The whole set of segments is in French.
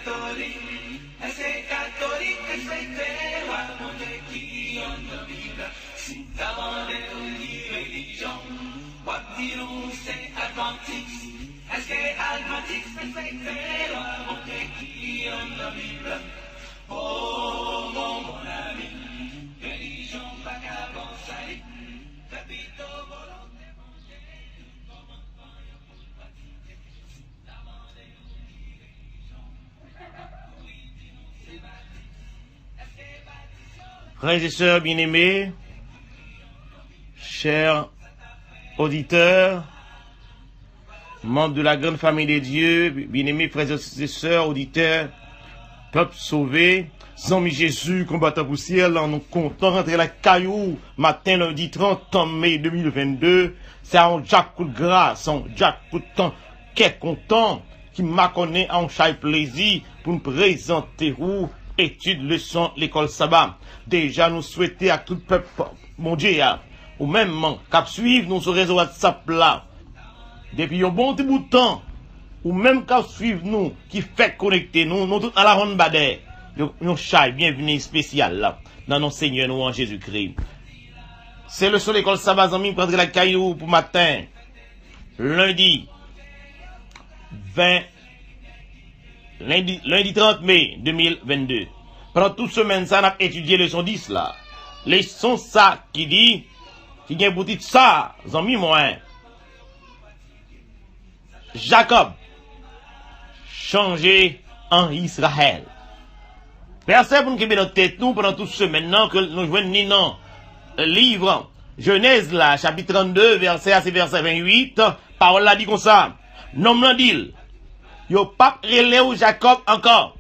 catholique, c'est catholique, c'est terre, mon Dieu qui en la Bible, si t'as des religions, what dirons c'est adventiste, est-ce que adventiste, c'est terre, mon Dieu qui en la Bible, oh mon ami, religion pas qu'avancer, t'habites au volonté, mon Dieu, comme enfant, y'a pour le baptiser, si t'as des religions, oui, dis-nous c'est baptiste, est-ce que baptiste, Frères et sœurs bien-aimés, chers auditeurs, membres de la grande famille de Dieu, bien-aimés frères et sœurs, auditeurs, peuple sauvé, amis Jésus, combattant pour ciel, nous comptons rentrer la caillou, matin lundi 30 mai 2022, c'est un Jacques coup de grâce, un Jacques coup de temps, qu'est content, qui m'a connu en chaque plaisir pour nous présenter où étude, leçon, l'école sabbat. Déjà, nous souhaitons à tout le peuple, mon Dieu, ou même, cap suivre nous sur réseau WhatsApp là, depuis un bon petit bout de temps, ou même cap suivre nous, qui fait connecter nous, nous tous à la ronde badère, nous chai, bienvenue spécial là, dans nos Seigneur, nous en Jésus-Christ. C'est le sur l'école sabbat, amis, prendre la caillou pour matin, lundi 30 mai 2022. Pendant toute semaine, ça, on a étudié leçon 10 là. Leçon ça qui dit, qui vient pour dire ça, amis, moi, Jacob, changé en Israël. Verset pour nous qui notre tête, nous, pendant toute semaine, non, que nous jouons dans le livre Genèse là, chapitre 32, verset 28, parole là dit comme ça. Nom là dit, yo pas relé ou Jacob encore.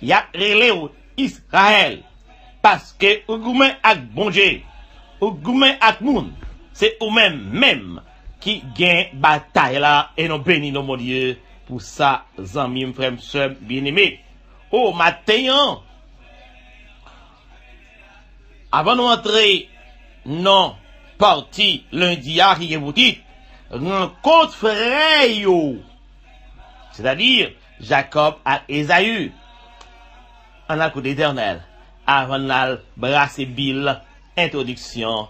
Y a relé ou Israël. Parce que ou goumen ak bon Dieu, ou goumen ak moun, c'est ou même qui gagne bataille là et nous bénis nos mon Dieu pour ça, amis, frères, sœurs, bien-aimés. Oh, matin, avant de entrer, non, parti lundi à qui vous dites, rencontre frère yo. C'est-à-dire, Jacob à Ésaü, en a coup d'éternel, avant de brasser Bill, introduction,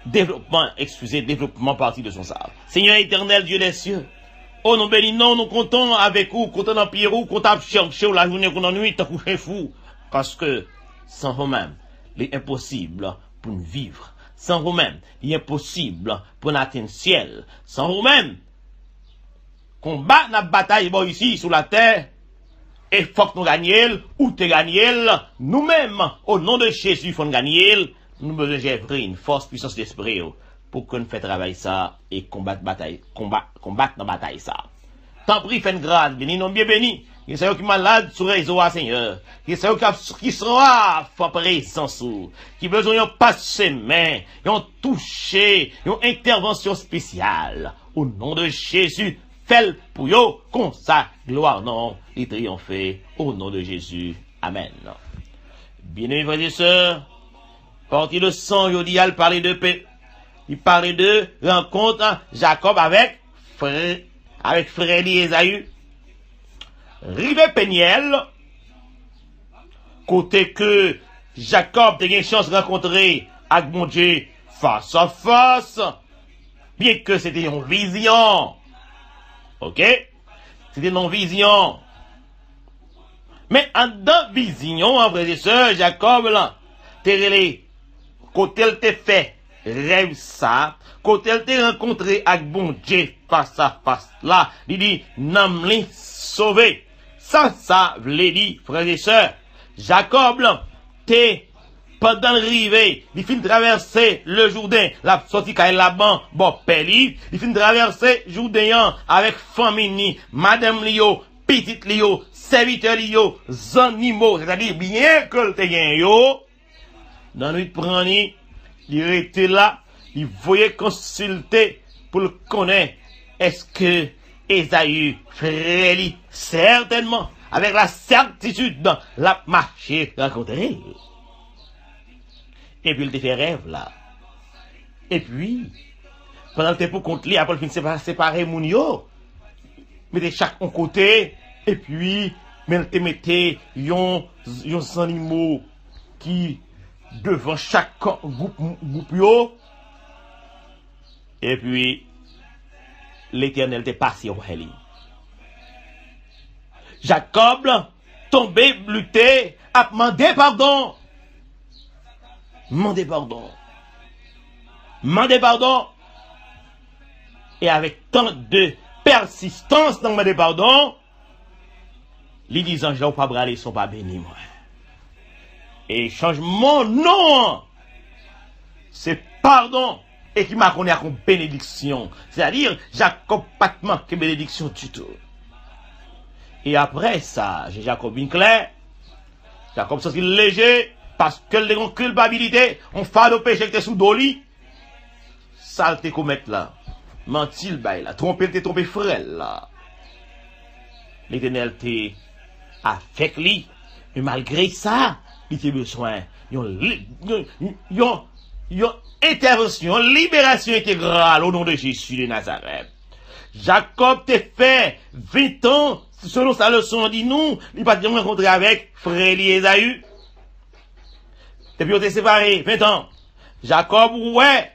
développement partie de son sabre. Seigneur éternel, Dieu des cieux, oh nous bénissons, nous comptons avec vous, comptons dans Pierrot, comptons chercher la journée qu'on ennuie, t'as couché fou, parce que, sans vous-même, il est impossible pour nous vivre. Sans vous-même, il est impossible pour nous atteindre le ciel. Sans vous-même, combat la bataille bon, ici sur la terre, et faut que nous gagnions, ou te gagnions, nous-mêmes, au nom de Jésus, faut nous gagner, nous besoin d'œuvrer une force, puissance d'esprit, pour que nous fassions travail ça, et combattre la bataille ça. Tant pis, faites grâce, béni, non bien béni. Il s'agit qui malade sur les réseaux, Seigneur. Il s'agit qui sera présent sous, qui besoin de passer main, de toucher, une intervention spéciale. Au nom de Jésus, fais pour yo, comme ça, gloire non, et triompher, au nom de Jésus. Amen. Bien-aimés frères et sœurs, partie de sang, je dis, parler de paix. Il parlait de rencontre Jacob avec frère Ésaü. Rive Peniel, côté que Jacob a eu une chance de rencontrer avec mon Dieu face à face, bien que c'était une vision. Ok? C'était une vision. Mais en dans vision, en frères et sœurs, Jacob, là, côté elle t'a fait rêve ça, côté elle t'a rencontré avec bon Dieu face à face, là, il dit, n'am li sauvé. Ça voulait dire, frères et sœurs, Jacob, là, t'es pendant l'arrivée, il finit de traverser le Jourdain, la sortie quand il a bon, Péli, il finit de traverser Jourdain avec famille, madame Lio, petite Lio, serviteur Lio, animaux, c'est-à-dire bien que le te yo, dans nuit prendre, il était là, il voyait consulter pour le connaître, est-ce que Ésaü frère, certainement, avec la certitude dans la marché rencontrée. Et puis il te fait rêve là. Et puis, pendant le temps pour compte après il finit séparer Mounio, mettez chaque un côté, et puis mais elle te mettait yon animaux qui devant chaque groupe yo, et puis l'Éternel te passé au heli. Jacob tombé, lutté, a demandé pardon. Mandé pardon. Mandé pardon. Et avec tant de persistance dans demander pardon, les disant, je ne vais pas braler, ils sont pas bénis, moi. Et change mon nom. C'est pardon. Et qui m'a connu comme bénédiction. C'est-à-dire, Jacob pas manqué bénédiction du tout. Et après ça, j'ai Jacob Winkler. Jacob senti léger, parce que les culpabilité, on fait le péché qui était sous doli. Saleté commettre là. Mentil bail là. Tromper, t'es trompé frère là. L'Éternel t'est avec lui. Mais malgré ça, il a besoin yon intervention, libération intégrale au nom de Jésus de Nazareth. Jacob t'a fait 20 ans, selon sa leçon, dit nous, il va te rencontrer avec frère Esaü. Depuis on t'est séparé, 20 ans. Jacob, ouais,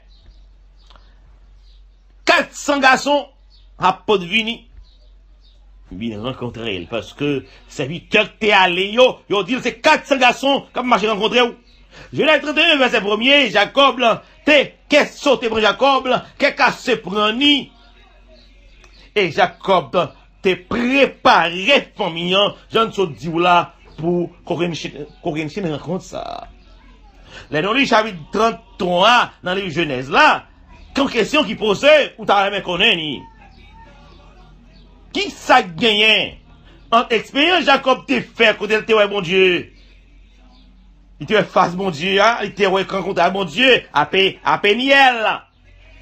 400 garçons à Potvini. Bien rencontrer, parce que serviteur t'es allé, yo dit c'est 400 garçons, comme marché rencontré ou. Genèse 31, verset 1er, Jacob, qu'est-ce sauté pour Jacob, qu'est-ce cassé pour ni. Et Jacob, t'es préparé, famille, j'en suis dit là, pour qu'on rencontre ça. Les dans le chapitre 33, dans les Genèse là, quand question qui posait, ou t'as jamais connu ni. Qui ça gagne? En expérience, Jacob t'es fait, côté le ouais, bon Dieu. Il te face, bon Dieu, hein? Il te rencontré, bon Dieu, à Péniel.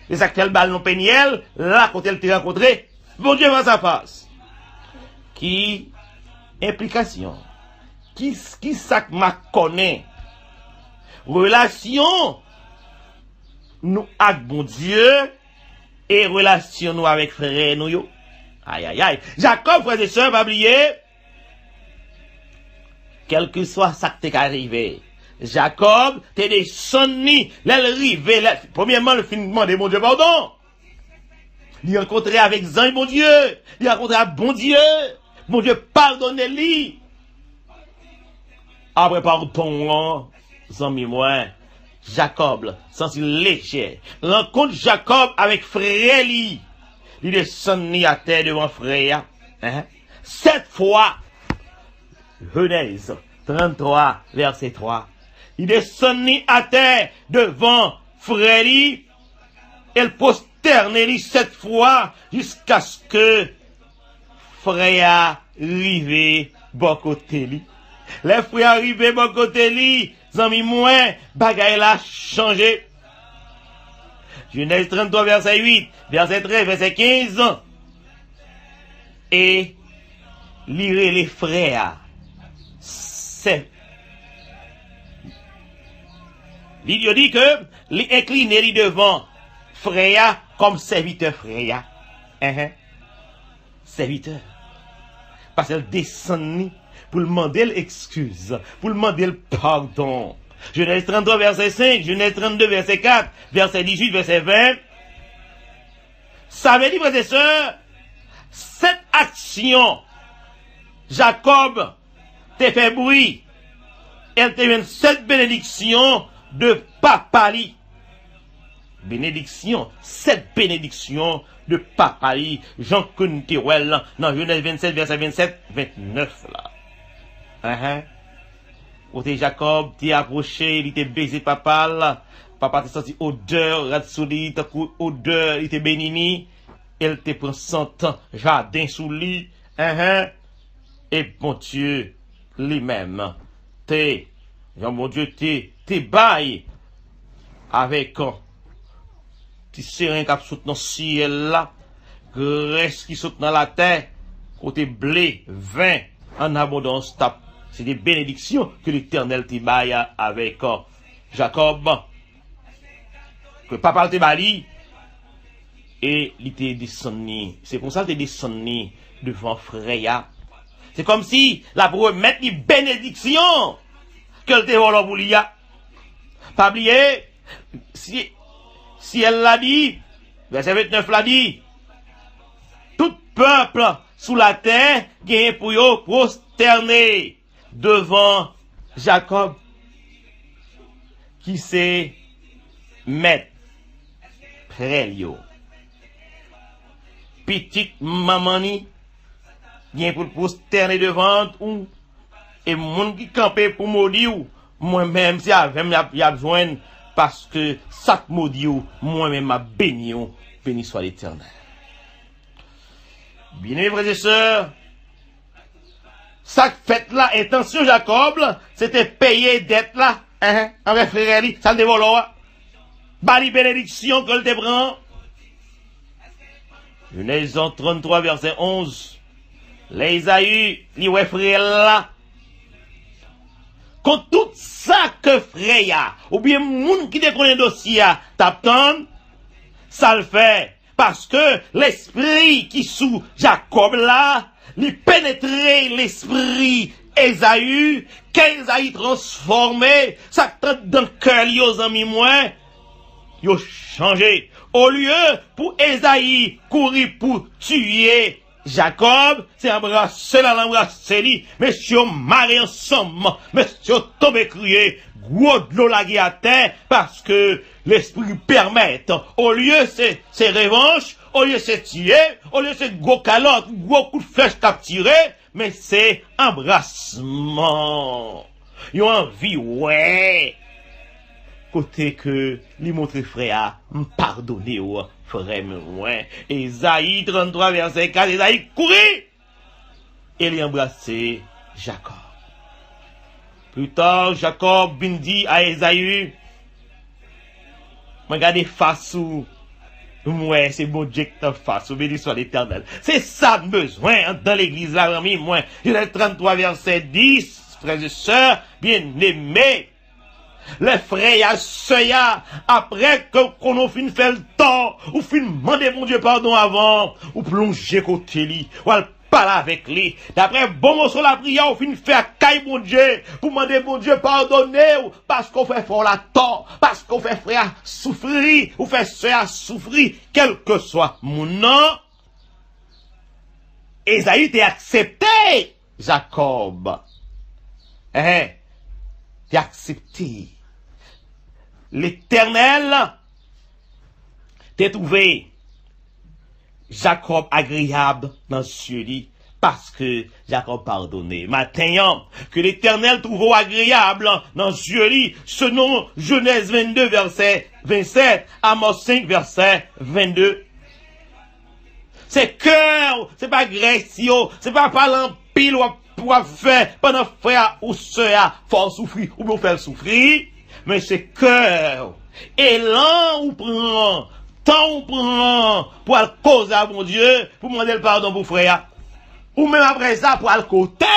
Les actuels balles non Péniel, là, côté le t'es rencontré, bon Dieu face à face. Qui implication? Qui ça m'a connaît? Relation, nous avec bon Dieu, et relation nous avec frère nous yo. Aïe, aïe, aïe. Jacob, frères et sœurs, pas oublier, quel que soit ça qui t'est arrivé, Jacob, t'es des sonni, l'arrivée, premièrement, le finissement des bon Dieu, pardon. Il a rencontré avec Zan, bon Dieu. Il a rencontré avec bon Dieu, pardonnez-lui. Après, pardon, Zan, moi, Jacob, sans léger, rencontre Jacob avec frère Eli. Il est sonné à terre devant frère. Hein? 7 fois. Genèse 33, verset 3. Il est sonné à terre devant frère. Elle prosterné 7 fois jusqu'à ce que frère arrive bon côté lui. Les frères arrivent bon côté lui. Zami moins, bagaille la changé. Genèse 33, verset 8, verset 13, verset 15. Et lire les frères. C'est. Il dit que l'incliné devant frère comme serviteur frère. Serviteur. Parce qu'elle descend pour demander l'excuse, pour demander le pardon. Genèse 33, verset 5, Genèse 32, verset 4, verset 18, verset 20. Ça veut dire, frères et sœurs, cette action, Jacob t'a fait bruit. Elle t'a eu cette bénédiction de Papali. Bénédiction, cette bénédiction de Papali. Jean Kuntiwell, dans Genèse 27, verset 27, 29, là. Côté Jacob, t'es approché, il t'est baisé papa là. Papa t'a senti odeur, ratsouli, t'as coup odeur, il t'est bénini. Elle te prend 100 ans, jardin sous lit. Et bon Dieu, lui-même, mon Dieu, t'es bail avec petit serein qui saute dans le ciel là. Graisse qui saute dans la terre. Côté blé, vin, en abondance tape. C'est des bénédictions que l'Éternel te baille avec Jacob. Que papa te baille. Et il te descendu. C'est pour ça que tu descendu devant frère. C'est comme si la pour mettre les bénédictions que le dévoile pour l'IA. Pas oublier, si elle l'a dit, verset 29 l'a dit, tout peuple sous la terre gagne pour yo prosterner devant Jacob, qui c'est mettre près yo. Petite mamani gagne pour prosterner devant ou et moun qui campé pour maudire moi-même si avec y a besoin parce que ça maudit moi-même m'a béni soit l'Éternel. Bien-aimés frères et sœurs, ça fait là intention Jacob c'était payer dette là avec frère li ça le dévolo bali bénédiction que le te prend. Genèse 33 verset 11 les Isaïe li ouais frère là quand tout ça que frère ou bien moun qui te connaît dossier t'attend ça le fait parce que l'esprit qui sous Jacob là lui pénétrer l'esprit Esaü qu'Esaü transformé ça tente dans cœur aux amis moins yo changé au lieu pour Esaü courir pour tuer Jacob, c'est embrasser là, l'embrasser lui, monsieur marié ensemble, monsieur tombé crié, gros de l'eau lagué à terre, parce que l'esprit permet, au lieu c'est revanche, au lieu c'est tirer, au lieu c'est gros calotte, gros coup de flèche capturé, mais c'est embrassement. Yon envie, ouais. Côté que, lui montre frère, pardonnez ou frère, ouais. Esaïe 33 verset 4, Esaïe courit. Et il embrassé Jacob. Plus tard, Jacob dit à Esaïe, regardez face ou, ouais, c'est bon Dieu qui t'en face, ou béni soit l'Éternel. C'est ça le besoin dans l'église là, ami, moi. Genèse 33 verset 10, frères et sœurs, bien-aimés. Les frères, sœurs, après qu'on a fini faire le temps, ou fin demander mon Dieu pardon avant, ou plonger côté lui, ou parler avec lui. D'après bon mot sur la prière, ou fin faire caille mon Dieu, pour demander mon Dieu pardonner, parce qu'on fait fort la tort, parce qu'on fait frère souffrir, ou fait sœur souffrir, quel que soit mon nom. Esaïe t'a accepté, Jacob. T'es accepté. L'Éternel t'a trouvé Jacob agréable dans ce lit parce que Jacob pardonné. Maintenant, que l'Éternel trouve agréable dans ce lit, ce nom Genèse 22 verset 27, Amos 5 verset 22. C'est cœur, c'est pas agression, c'est pas parlant pile ou faire pendant frère ou sœur faut souffrir ou bien faire souffrir, mais c'est cœur et là on prend temps on prend pour aller causer à mon Dieu pour demander le pardon pour frère ou même après ça pour aller côté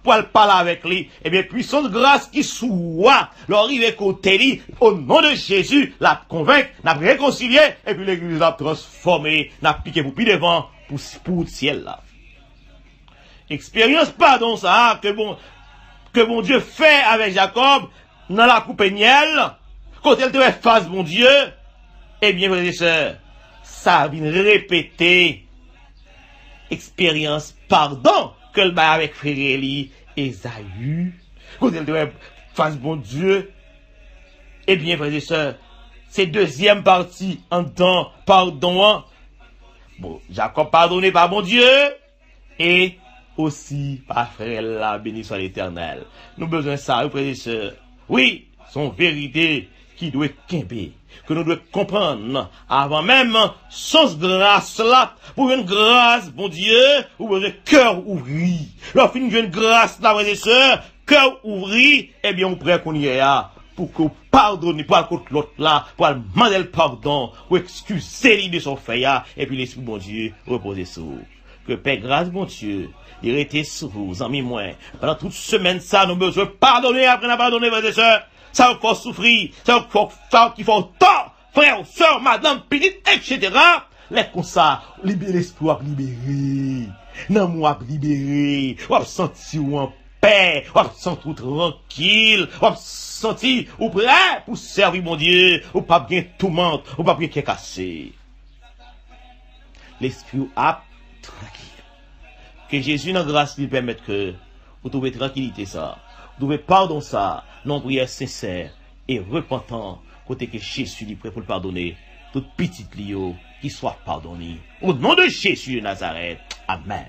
pour aller parler avec lui et bien puissance grâce qui soit l'arriver côté lui au nom de Jésus la convaincre n'a réconcilié et puis l'église l'a transformé n'a piqué pour plus devant pour le ciel là. Expérience pardon ça que bon Dieu fait avec Jacob dans la coupe miel quand elle devait face mon Dieu eh bien frères et sœurs ça vient répéter expérience pardon que le bail avec frère Eli Esaü quand elle devait face mon Dieu eh bien frères et sœurs c'est deuxième partie en temps pardon bon Jacob pardonné par mon Dieu et aussi par frère là, béni soit l'Éternel. Nous besoin de ça, frères et sœurs. Oui, son vérité qui doit quimper, que nous devons comprendre avant même sans grâce là, pour une grâce, bon Dieu, ou besoin de cœur ouvri. Lorsqu'on a une grâce là, frères et sœurs, cœur ouvri, eh bien, on prêt qu'on y est là, pour qu'on pardonne, pour contre l'autre là, pour demander le pardon, pour excuser lui de son fait, et puis l'Esprit, bon Dieu, reposer sur vous. Que Père grâce, bon Dieu, il était sur vous, amis moi. Pendant toute semaine, ça, nous besoin de pardonner, après nous pardonner, frères et sœurs. Ça, encore souffrir, ça, encore faire qu'il faut tort, frère, sœur, madame, petite, etc. Les comme ça, libérer l'espoir, libérer. nan mou ap libéré, ou ap senti ou en paix, ou ap senti ou tranquille, ou ap senti ou prêt pour servir mon Dieu, ou pas bien tourmente, ou pas bien qui cassé. L'esprit ap tranquille. Que Jésus dans grâce lui permette que vous trouvez tranquillité ça, vous trouvez pardon ça, non prière sincère et repentant, côté que Jésus lui prêt pour le pardonner, toute petite lio qui soit pardonnée. Au nom de Jésus de Nazareth. Amen.